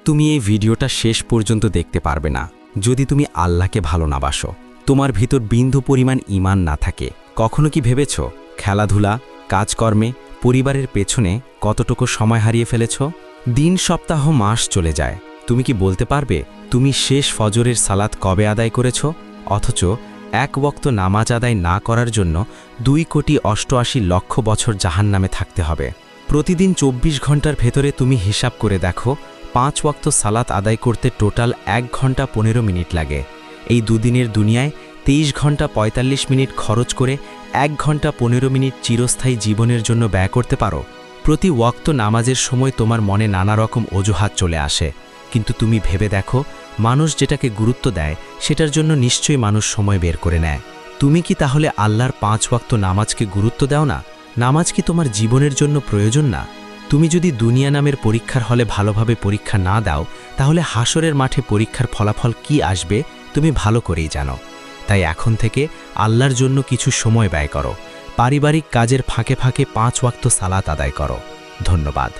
তুমি এই ভিডিওটা শেষ পর্যন্ত দেখতে পারবে না যদি তুমি আল্লাহকে ভালো না বাসো, তোমার ভিতর বিন্দু পরিমাণ ঈমান না থাকে। কখনো কি ভেবেছ খেলাধুলা, কাজকর্মে, পরিবারের পেছনে কতটুকু সময় হারিয়ে ফেলেছ? দিন, সপ্তাহ, মাস চলে যায়, তুমি কি বলতে পারবে তুমি শেষ ফজরের সালাত কবে আদায় করেছ? অথচ এক ওয়াক্ত নামাজ আদায় না করার জন্য 2,88,00,000 বছর জাহান্নামে থাকতে হবে। প্রতিদিন 24 ঘন্টার ভেতরে তুমি হিসাব করে দেখো, 5 ওয়াক্ত সালাত আদায় করতে টোটাল 1 ঘন্টা 15 মিনিট লাগে। এই দুদিনের দুনিয়ায় 23 ঘন্টা 45 মিনিট খরচ করে 1 ঘন্টা 15 মিনিট চিরস্থায়ী জীবনের জন্য ব্যয় করতে পারো। প্রতি ওয়াক্ত নামাজের সময় তোমার মনে নানা রকম অজুহাত চলে আসে, কিন্তু তুমি ভেবে দেখো, মানুষ যেটাকে গুরুত্ব দেয় সেটার জন্য নিশ্চয়ই মানুষ সময় বের করে নেয়। তুমি কি তাহলে আল্লাহর 5 ওয়াক্ত নামাজকে গুরুত্ব দাও না? নামাজ কি তোমার জীবনের জন্য প্রয়োজন না? তুমি যদি দুনিয়া নামের পরীক্ষার হলে ভালোভাবে পরীক্ষা না দাও, তাহলে হাসরের মাঠে পরীক্ষার ফলাফল কি আসবে তুমি ভালো করেই জানো। তাই এখন থেকে আল্লাহর জন্য কিছু সময় ব্যয় করো। পারিবারিক কাজের ফাঁকে ফাঁকে 5 ওয়াক্ত সালাত আদায় করো। ধন্যবাদ।